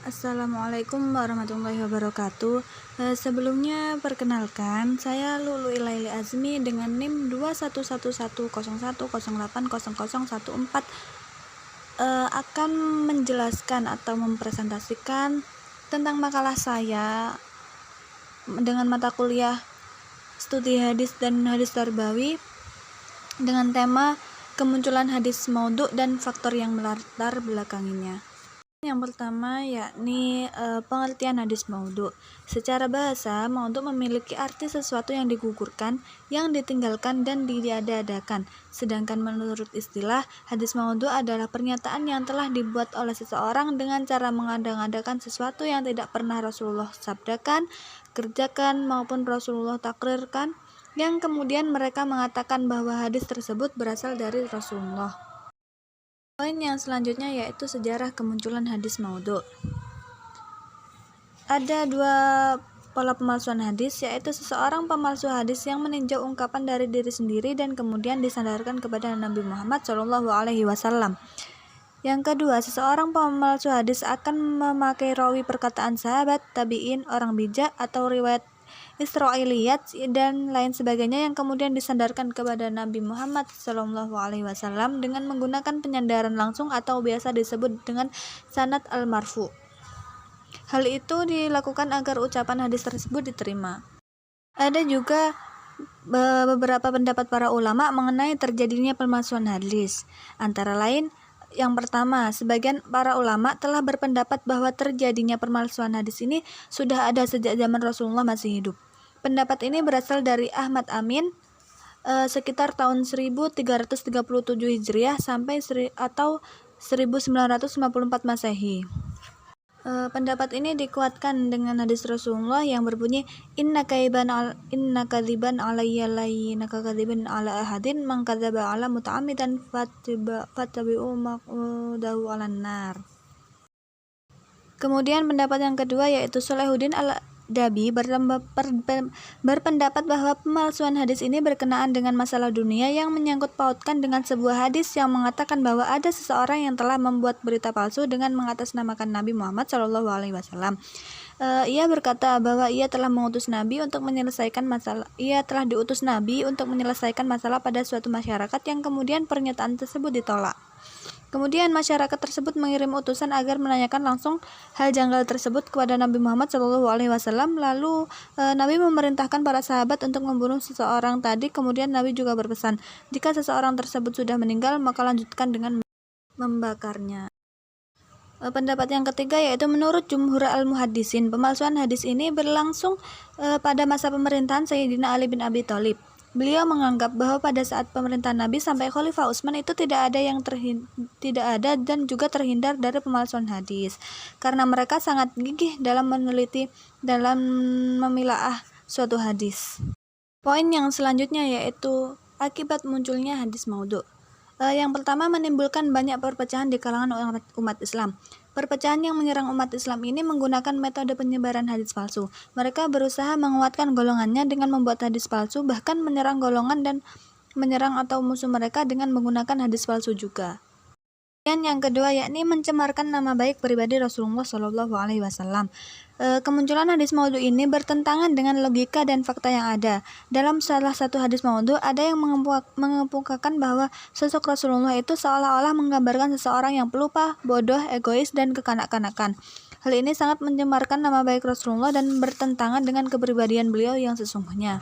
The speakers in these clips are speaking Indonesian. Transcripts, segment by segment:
Assalamualaikum warahmatullahi wabarakatuh. Sebelumnya perkenalkan, saya Lulu Ilaili Azmi dengan NIM 211101080014 akan menjelaskan atau mempresentasikan tentang makalah saya dengan mata kuliah studi hadis dan hadis tarbawi dengan tema kemunculan hadis maudhu dan faktor yang melatar belakanginya. Yang pertama yakni pengertian hadis maudhu. Secara bahasa, maudhu memiliki arti sesuatu yang digugurkan, yang ditinggalkan dan diada-adakan. Sedangkan menurut istilah, hadis maudhu adalah pernyataan yang telah dibuat oleh seseorang dengan cara mengada-adakan sesuatu yang tidak pernah Rasulullah sabdakan, kerjakan maupun Rasulullah takrirkan, yang kemudian mereka mengatakan bahwa hadis tersebut berasal dari Rasulullah. Poin yang selanjutnya yaitu sejarah kemunculan hadis maudhu. Ada dua pola pemalsuan hadis, yaitu seseorang pemalsu hadis yang meninjau ungkapan dari diri sendiri dan kemudian disandarkan kepada Nabi Muhammad SAW. Yang kedua, seseorang pemalsu hadis akan memakai rawi perkataan sahabat, tabi'in, orang bijak, atau riwayat Israiliyat dan lain sebagainya yang kemudian disandarkan kepada Nabi Muhammad SAW dengan menggunakan penyandaran langsung atau biasa disebut dengan sanad al-marfu. Hal itu dilakukan agar ucapan hadis tersebut diterima. Ada juga beberapa pendapat para ulama mengenai terjadinya pemalsuan hadis. Antara lain, yang pertama, sebagian para ulama telah berpendapat bahwa terjadinya pemalsuan hadis ini sudah ada sejak zaman Rasulullah masih hidup. Pendapat ini berasal dari Ahmad Amin sekitar tahun 1337 Hijriah sampai atau 1954 Masehi. Pendapat ini dikuatkan dengan hadis Rasulullah yang berbunyi inna kadziban alayya layyinaka kadziban ala ahadin man kadzaba ala muta'ammidan fattabi'u maqdahu 'alan nar. Kemudian pendapat yang kedua yaitu Salahuddin Al-Dabi berpendapat bahwa pemalsuan hadis ini berkenaan dengan masalah dunia yang menyangkut pautkan dengan sebuah hadis yang mengatakan bahwa ada seseorang yang telah membuat berita palsu dengan mengatasnamakan Nabi Muhammad SAW. Ia berkata bahwa ia telah diutus Nabi untuk menyelesaikan masalah pada suatu masyarakat yang kemudian pernyataan tersebut ditolak. Kemudian masyarakat tersebut mengirim utusan agar menanyakan langsung hal janggal tersebut kepada Nabi Muhammad SAW. Lalu Nabi memerintahkan para sahabat untuk membunuh seseorang tadi. Kemudian Nabi juga berpesan, jika seseorang tersebut sudah meninggal, maka lanjutkan dengan membakarnya. Pendapat yang ketiga yaitu menurut Jumhur al-Muhaddisin, pemalsuan hadis ini berlangsung pada masa pemerintahan Sayyidina Ali bin Abi Thalib. Beliau menganggap bahwa pada saat pemerintahan Nabi sampai Khalifah Utsman itu tidak ada dan juga terhindar dari pemalsuan hadis, karena mereka sangat gigih dalam meneliti dalam memilaah suatu hadis. Poin yang selanjutnya yaitu akibat munculnya hadis maudhu. Yang pertama, menimbulkan banyak perpecahan di kalangan umat Islam. Perpecahan yang menyerang umat Islam ini menggunakan metode penyebaran hadis palsu. Mereka berusaha menguatkan golongannya dengan membuat hadis palsu, bahkan menyerang golongan dan menyerang atau musuh mereka dengan menggunakan hadis palsu juga. Dan yang kedua yakni mencemarkan nama baik pribadi Rasulullah SAW. Kemunculan hadis maudhu ini bertentangan dengan logika dan fakta yang ada. Dalam salah satu hadis maudhu ada yang mengemukakan bahwa sosok Rasulullah itu seolah-olah menggambarkan seseorang yang pelupa, bodoh, egois, dan kekanak-kanakan. Hal ini sangat mencemarkan nama baik Rasulullah dan bertentangan dengan kepribadian beliau yang sesungguhnya.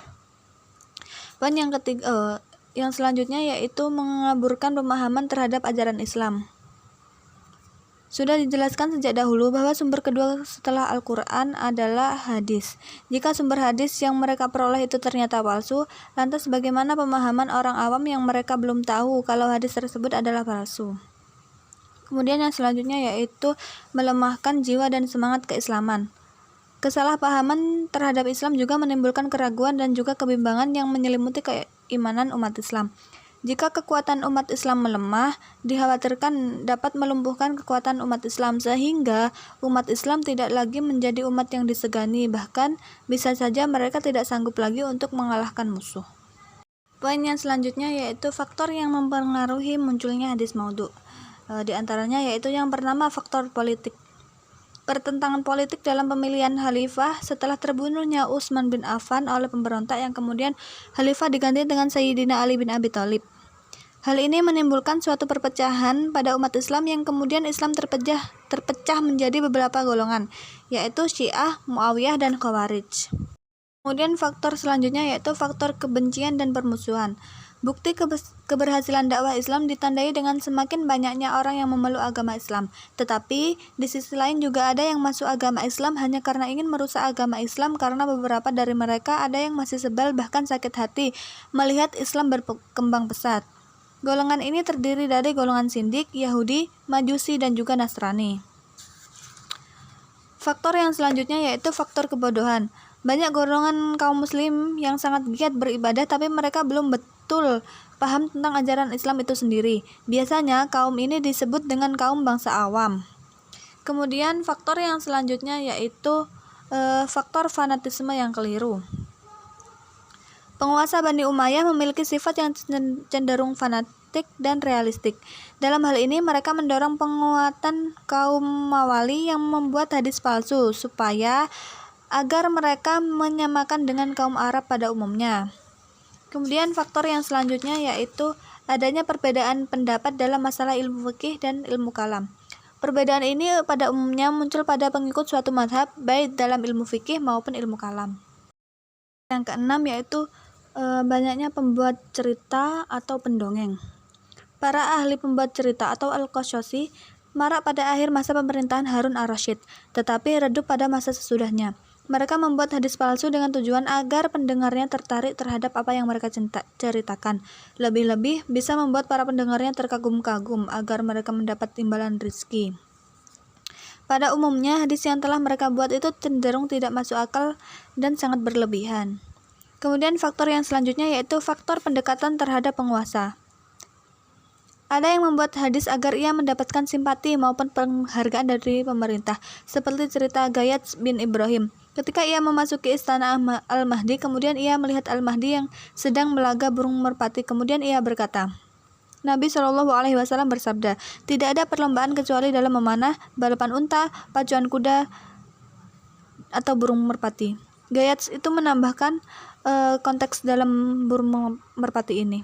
Poin yang ketiga, yang selanjutnya yaitu mengaburkan pemahaman terhadap ajaran Islam. Sudah dijelaskan sejak dahulu bahwa sumber kedua setelah Al-Quran adalah hadis. Jika sumber hadis yang mereka peroleh itu ternyata palsu, lantas bagaimana pemahaman orang awam yang mereka belum tahu kalau hadis tersebut adalah palsu? Kemudian yang selanjutnya yaitu melemahkan jiwa dan semangat keislaman. Kesalahpahaman terhadap Islam juga menimbulkan keraguan dan juga kebimbangan yang menyelimuti keimanan umat Islam. Jika kekuatan umat Islam melemah, dikhawatirkan dapat melumpuhkan kekuatan umat Islam sehingga umat Islam tidak lagi menjadi umat yang disegani, bahkan bisa saja mereka tidak sanggup lagi untuk mengalahkan musuh. Poin yang selanjutnya yaitu faktor yang mempengaruhi munculnya hadis maudhu. Di antaranya yaitu yang pertama faktor politik. pertentangan politik dalam pemilihan khalifah setelah terbunuhnya Utsman bin Affan oleh pemberontak yang kemudian khalifah diganti dengan Sayyidina Ali bin Abi Thalib. Hal ini menimbulkan suatu perpecahan pada umat Islam yang kemudian Islam terpecah menjadi beberapa golongan, yaitu Syiah, Muawiyah, dan Khawarij. Kemudian faktor selanjutnya yaitu faktor kebencian dan permusuhan. Bukti keberhasilan dakwah Islam ditandai dengan semakin banyaknya orang yang memeluk agama Islam. Tetapi di sisi lain juga ada yang masuk agama Islam hanya karena ingin merusak agama Islam, karena beberapa dari mereka ada yang masih sebel bahkan sakit hati melihat Islam berkembang pesat. Golongan ini terdiri dari golongan Sindik, Yahudi, Majusi, dan juga Nasrani. Faktor yang selanjutnya yaitu faktor kebodohan. Banyak golongan kaum muslim yang sangat giat beribadah tapi mereka belum betul paham tentang ajaran Islam itu sendiri. Biasanya kaum ini disebut dengan kaum bangsa awam. Kemudian faktor yang selanjutnya yaitu faktor fanatisme yang keliru. Penguasa Bani Umayyah memiliki sifat yang cenderung fanatik dan realistik. Dalam hal ini mereka mendorong penguatan kaum Mawali yang membuat hadis palsu supaya agar mereka menyamakan dengan kaum Arab pada umumnya. Kemudian faktor yang selanjutnya yaitu adanya perbedaan pendapat dalam masalah ilmu fikih dan ilmu kalam. Perbedaan ini pada umumnya muncul pada pengikut suatu mazhab baik dalam ilmu fikih maupun ilmu kalam. Yang keenam yaitu banyaknya pembuat cerita atau pendongeng. Para ahli pembuat cerita atau Al-Qasasi marak pada akhir masa pemerintahan Harun ar-Rasyid, tetapi redup pada masa sesudahnya. Mereka membuat hadis palsu dengan tujuan agar pendengarnya tertarik terhadap apa yang mereka ceritakan. Lebih-lebih bisa membuat para pendengarnya terkagum-kagum agar mereka mendapat timbalan rezeki. Pada umumnya, hadis yang telah mereka buat itu cenderung tidak masuk akal dan sangat berlebihan. Kemudian faktor yang selanjutnya yaitu faktor pendekatan terhadap penguasa. Ada yang membuat hadis agar ia mendapatkan simpati maupun penghargaan dari pemerintah, seperti cerita Gayats bin Ibrahim. Ketika ia memasuki istana Al-Mahdi, kemudian ia melihat Al-Mahdi yang sedang melaga burung merpati. Kemudian ia berkata, Nabi SAW bersabda, tidak ada perlombaan kecuali dalam memanah, balapan unta, pacuan kuda, atau burung merpati. Gayats itu menambahkan konteks dalam burung merpati ini.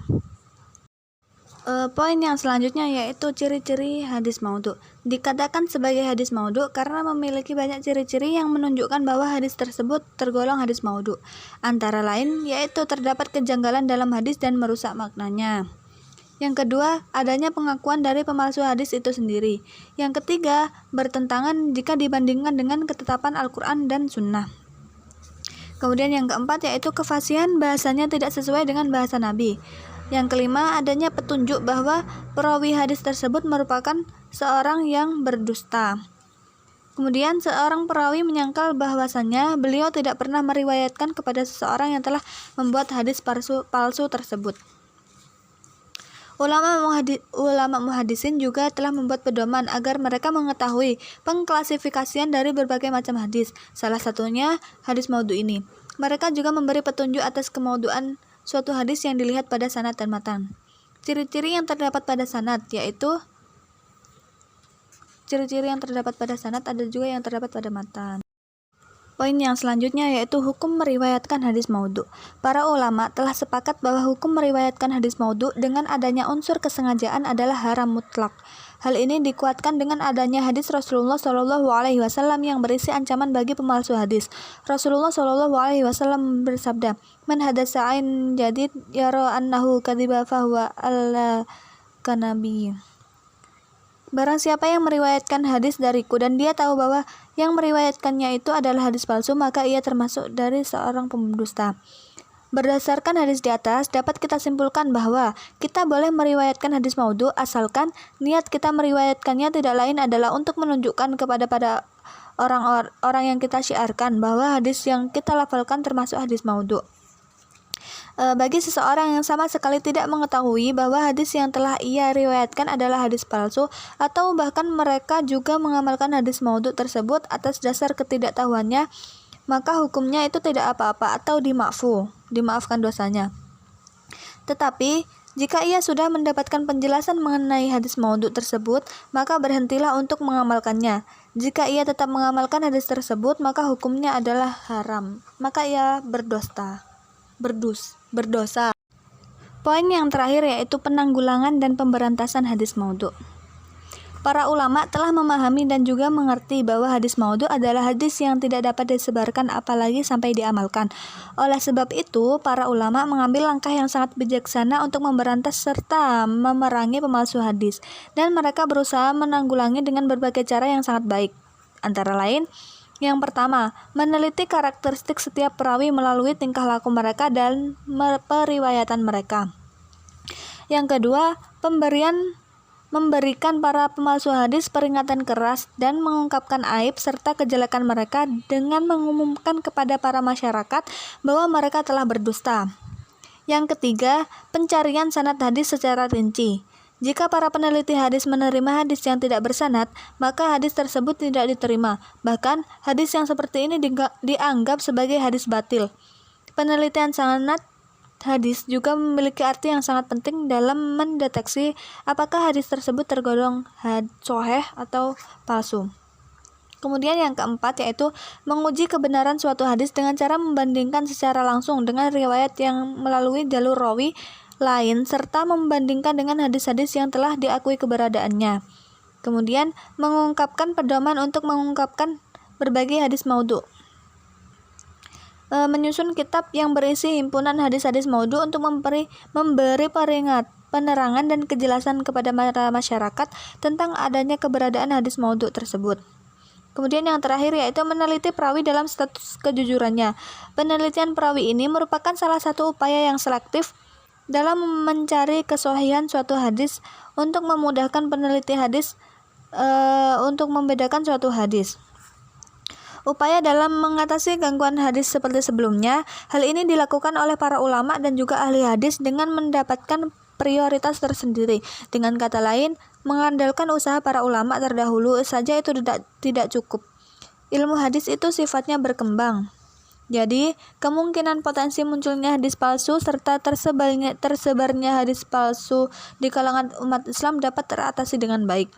Poin yang selanjutnya yaitu ciri-ciri hadis maudhu. Dikatakan sebagai hadis maudhu karena memiliki banyak ciri-ciri yang menunjukkan bahwa hadis tersebut tergolong hadis maudhu. Antara lain yaitu terdapat kejanggalan dalam hadis dan merusak maknanya. Yang kedua, adanya pengakuan dari pemalsu hadis itu sendiri. Yang ketiga, bertentangan jika dibandingkan dengan ketetapan Al-Quran dan Sunnah. Kemudian yang keempat yaitu kefasihan bahasanya tidak sesuai dengan bahasa Nabi. Yang kelima, adanya petunjuk bahwa perawi hadis tersebut merupakan seorang yang berdusta. Kemudian seorang perawi menyangkal bahwasannya beliau tidak pernah meriwayatkan kepada seseorang yang telah membuat hadis palsu tersebut. Ulama muhadisin juga telah membuat pedoman agar mereka mengetahui pengklasifikasian dari berbagai macam hadis. Salah satunya hadis maudhu ini. Mereka juga memberi petunjuk atas kemaudhuan suatu hadis yang dilihat pada sanad dan matan. Ciri-ciri yang terdapat pada sanad yaitu ciri-ciri yang terdapat pada sanad ada juga yang terdapat pada matan. Poin yang selanjutnya yaitu hukum meriwayatkan hadis maudhu. Para ulama telah sepakat bahwa hukum meriwayatkan hadis maudhu dengan adanya unsur kesengajaan adalah haram mutlak. Hal ini dikuatkan dengan adanya hadis Rasulullah SAW yang berisi ancaman bagi pemalsu hadis. Rasulullah SAW bersabda, "Man hadasa ain jadid yara annahu kadhiba fahuwa alla kanabi." Barang siapa yang meriwayatkan hadis dariku dan dia tahu bahwa yang meriwayatkannya itu adalah hadis palsu, maka ia termasuk dari seorang pendusta. Berdasarkan hadis di atas, dapat kita simpulkan bahwa kita boleh meriwayatkan hadis maudhu asalkan niat kita meriwayatkannya tidak lain adalah untuk menunjukkan kepada orang yang kita syiarkan bahwa hadis yang kita lafalkan termasuk hadis maudhu. Bagi seseorang yang sama sekali tidak mengetahui bahwa hadis yang telah ia riwayatkan adalah hadis palsu, atau bahkan mereka juga mengamalkan hadis maudhu tersebut atas dasar ketidaktahuannya, maka hukumnya itu tidak apa-apa atau dimaafkan dosanya. Tetapi Jika ia sudah mendapatkan penjelasan mengenai hadis maudhu tersebut, maka berhentilah untuk mengamalkannya. Jika ia tetap mengamalkan hadis tersebut, maka hukumnya adalah haram. Maka ia berdosa. Poin yang terakhir yaitu penanggulangan dan pemberantasan hadis maudhu. Para ulama telah memahami dan juga mengerti bahwa hadis maudhu adalah hadis yang tidak dapat disebarkan apalagi sampai diamalkan. Oleh sebab itu, para ulama mengambil langkah yang sangat bijaksana untuk memberantas serta memerangi pemalsu hadis, dan mereka berusaha menanggulangi dengan berbagai cara yang sangat baik. Antara lain, yang pertama, meneliti karakteristik setiap perawi melalui tingkah laku mereka dan periwayatan mereka. Yang kedua, memberikan para pemalsu hadis peringatan keras dan mengungkapkan aib serta kejelekan mereka dengan mengumumkan kepada para masyarakat bahwa mereka telah berdusta. Yang ketiga, pencarian sanad hadis secara rinci. Jika para peneliti hadis menerima hadis yang tidak bersanad, maka hadis tersebut tidak diterima. Bahkan, hadis yang seperti ini dianggap sebagai hadis batil. Penelitian sanad hadis juga memiliki arti yang sangat penting dalam mendeteksi apakah hadis tersebut tergolong sahih atau palsu. Kemudian yang keempat yaitu menguji kebenaran suatu hadis dengan cara membandingkan secara langsung dengan riwayat yang melalui jalur rawi lain serta membandingkan dengan hadis-hadis yang telah diakui keberadaannya. Kemudian mengungkapkan pedoman untuk mengungkapkan berbagai hadis maudhu. Menyusun kitab yang berisi himpunan hadis-hadis maudhu untuk memberi penerangan dan kejelasan kepada masyarakat tentang adanya keberadaan hadis maudhu tersebut. Kemudian yang terakhir yaitu meneliti perawi dalam status kejujurannya. Penelitian perawi ini merupakan salah satu upaya yang selektif dalam mencari kesahihan suatu hadis untuk memudahkan peneliti hadis untuk membedakan suatu hadis. Upaya dalam mengatasi gangguan hadis seperti sebelumnya, hal ini dilakukan oleh para ulama dan juga ahli hadis dengan mendapatkan prioritas tersendiri. Dengan kata lain, mengandalkan usaha para ulama terdahulu saja itu tidak cukup. Ilmu hadis itu sifatnya berkembang. Jadi, kemungkinan potensi munculnya hadis palsu serta tersebarnya hadis palsu di kalangan umat Islam dapat teratasi dengan baik.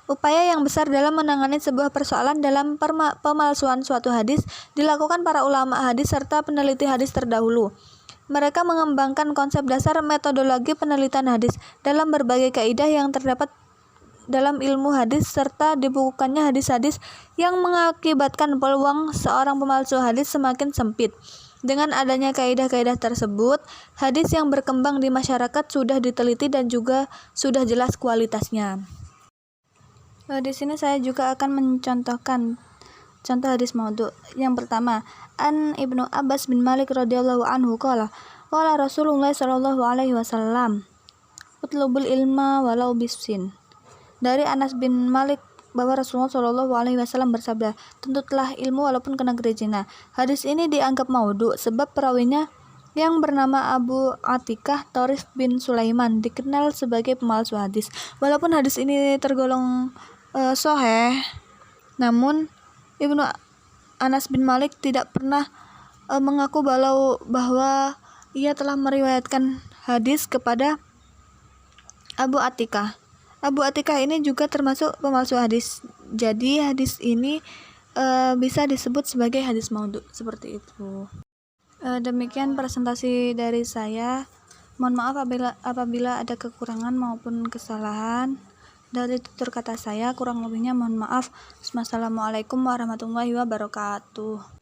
Upaya yang besar dalam menangani sebuah persoalan dalam pemalsuan suatu hadis dilakukan para ulama hadis serta peneliti hadis terdahulu. Mereka mengembangkan konsep dasar metodologi penelitian hadis dalam berbagai kaidah yang terdapat dalam ilmu hadis serta dibukukannya hadis-hadis yang mengakibatkan peluang seorang pemalsu hadis semakin sempit. Dengan adanya kaidah-kaidah tersebut, hadis yang berkembang di masyarakat sudah diteliti dan juga sudah jelas kualitasnya. Di sini saya juga akan mencontohkan contoh hadis maudhu. Yang pertama, An Ibnu Abbas bin Malik radhiyallahu anhu qala Rasulullah sallallahu alaihi wasallam utlubul ilma walau bisin. Dari Anas bin Malik bahwa Rasulullah sallallahu alaihi wasallam bersabda, tuntutlah ilmu walaupun ke negeri Cina. Hadis ini dianggap maudhu sebab perawinya yang bernama Abu Atikah Thorif bin Sulaiman dikenal sebagai pemalsu hadis. Walaupun hadis ini tergolong sahih, namun Ibnu Anas bin Malik tidak pernah mengaku bahwa ia telah meriwayatkan hadis kepada Abu Atikah. Abu Atikah ini juga termasuk pemalsu hadis. Jadi hadis ini bisa disebut sebagai hadis maudhu seperti itu. Demikian presentasi dari saya. Mohon maaf apabila ada kekurangan maupun kesalahan dari tutur kata saya. Kurang lebihnya mohon maaf. Wassalamualaikum warahmatullahi wabarakatuh.